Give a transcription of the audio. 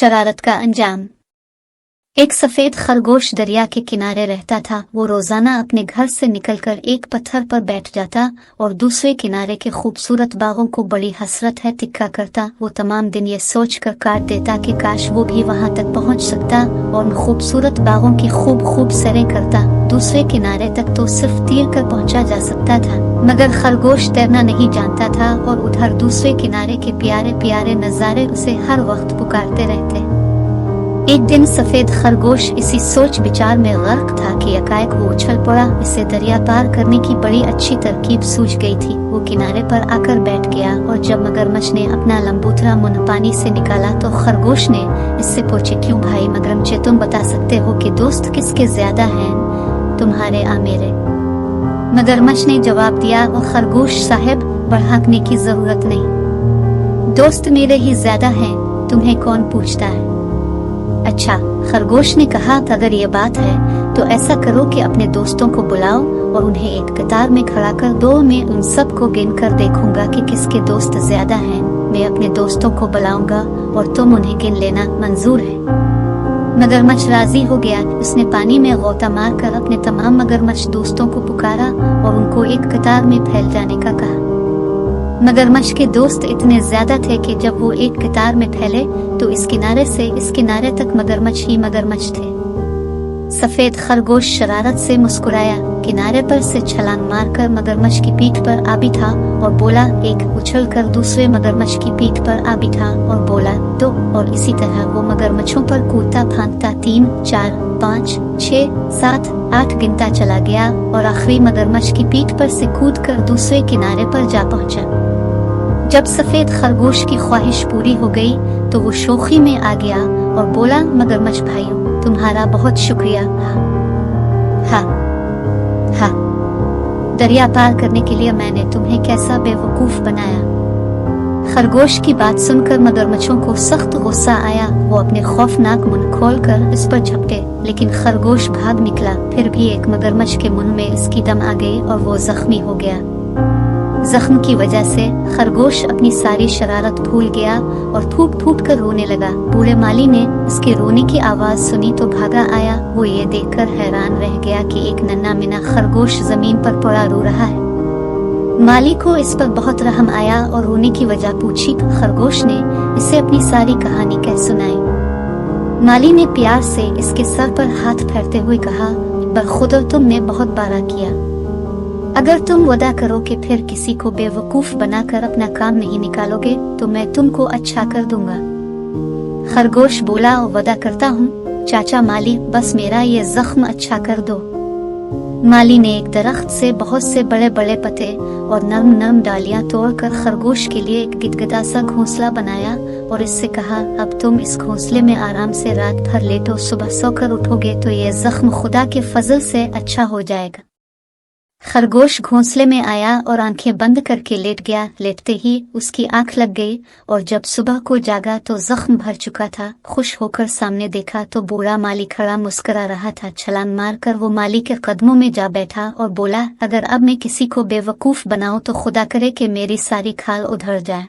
शरारत का अंजाम। एक सफेद खरगोश दरिया के किनारे रहता था। वो रोजाना अपने घर से निकलकर एक पत्थर पर बैठ जाता और दूसरे किनारे के खूबसूरत बागों को बड़ी हसरत है तिक्का करता। वो तमाम दिन ये सोचकर काट देता कि काश वो भी वहां तक पहुंच सकता और उन खूबसूरत बागों की खूब सैरें करता। दूसरे किनारे तक तो सिर्फ तीर कर पहुंचा जा सकता था, मगर खरगोश तैरना नहीं जानता था और उधर दूसरे किनारे के प्यारे प्यारे नजारे उसे हर वक्त पुकारते रहते। एक दिन सफेद खरगोश इसी सोच विचार में गर्क था कि एकाएक वो उछल पड़ा। इसे दरिया पार करने की बड़ी अच्छी तरकीब सूझ गई थी। वो किनारे पर आकर बैठ गया और जब मगरमच्छ ने अपना लंबूतरा मुंह पानी से निकाला तो खरगोश ने इससे पूछे, क्यों भाई मगरमच्छ, तुम बता सकते हो कि दोस्त किसके ज्यादा हैं, तुम्हारे या मेरे? मगरमच्छ ने जवाब दिया, और खरगोश साहब बढ़ाकने की जरूरत नहीं, दोस्त मेरे ही ज्यादा हैं, तुम्हें कौन पूछता है? अच्छा, खरगोश ने कहा, अगर ये बात है तो ऐसा करो कि अपने दोस्तों को बुलाओ और उन्हें एक कतार में खड़ा कर दो। मैं उन सब को गिन कर देखूंगा कि किसके दोस्त ज्यादा हैं। मैं अपने दोस्तों को बुलाऊंगा और तुम उन्हें गिन लेना, मंजूर है? मगरमच्छ राजी हो गया। उसने पानी में गोता मारकर अपने तमाम मगरमच्छ दोस्तों को पुकारा और उनको एक कतार में फैल जाने का कहा। मगरमच्छ के दोस्त इतने ज्यादा थे कि जब वो एक कतार में फैले तो इस किनारे से इस किनारे तक मगरमच्छ ही मगरमच्छ थे। सफेद खरगोश शरारत से मुस्कुराया, किनारे पर से छलांग मारकर मगरमच्छ की पीठ पर आ बिठा और बोला, एक, उछल कर दूसरे मगरमच्छ की पीठ पर आ बिठा और बोला, दो, और इसी तरह वो मगरमच्छों पर कूदता फांदता 3, 4, 5, 6, 7, 8 गिनता चला गया और आखिरी मगरमच्छ की पीठ पर से कूदकर दूसरे किनारे पर जा पहुंचा। जब सफेद खरगोश की ख्वाहिश पूरी हो गई तो वो शोखी में आ गया और बोला, मगरमच्छ भाइयों, तुम्हारा बहुत शुक्रिया। हाँ, दरिया पार करने के लिए मैंने तुम्हें कैसा बेवकूफ बनाया। खरगोश की बात सुनकर मगरमच्छों को सख्त गुस्सा आया। वो अपने खौफनाक मुंह खोलकर इस पर झपटे, लेकिन खरगोश भाग निकला। फिर भी एक मगरमच्छ के मुंह में इसकी दम आ गई और वो जख्मी हो गया। जख्म की वजह से खरगोश अपनी सारी शरारत भूल गया और फूट फूट कर रोने लगा। बूढ़े माली ने उसके रोने की आवाज सुनी तो भागा आया। वो ये देखकर हैरान रह गया कि एक नन्हा मिना खरगोश जमीन पर पड़ा रो रहा है। माली को इस पर बहुत रहम आया और रोने की वजह पूछी। खरगोश ने इसे अपनी सारी कहानी कह सुनाई। माली ने प्यार से इसके सर पर हाथ फेरते हुए कहा, बखुदा तुमने बहुत बारा किया। अगर तुम वादा करो कि फिर किसी को बेवकूफ बनाकर अपना काम नहीं निकालोगे तो मैं तुमको अच्छा कर दूंगा। खरगोश बोला, वादा करता हूँ चाचा माली, बस मेरा ये जख्म अच्छा कर दो। माली ने एक दरख्त से बहुत से बड़े बड़े पत्ते और नरम नरम डालियां तोड़कर खरगोश के लिए एक गिदगिदा सा घोंसला बनाया और इससे कहा, अब तुम इस घोंसले में आराम से रात भर लेटो, सुबह सोकर उठोगे तो ये जख्म खुदा के फजल से अच्छा हो जाएगा। खरगोश घोंसले में आया और आंखें बंद करके लेट गया। लेटते ही उसकी आंख लग गई और जब सुबह को जागा तो जख्म भर चुका था। खुश होकर सामने देखा तो बूढ़ा माली खड़ा मुस्कुरा रहा था। छलांग मारकर वो माली के कदमों में जा बैठा और बोला, अगर अब मैं किसी को बेवकूफ बनाऊं तो खुदा करे कि मेरी सारी खाल उधड़ जाए।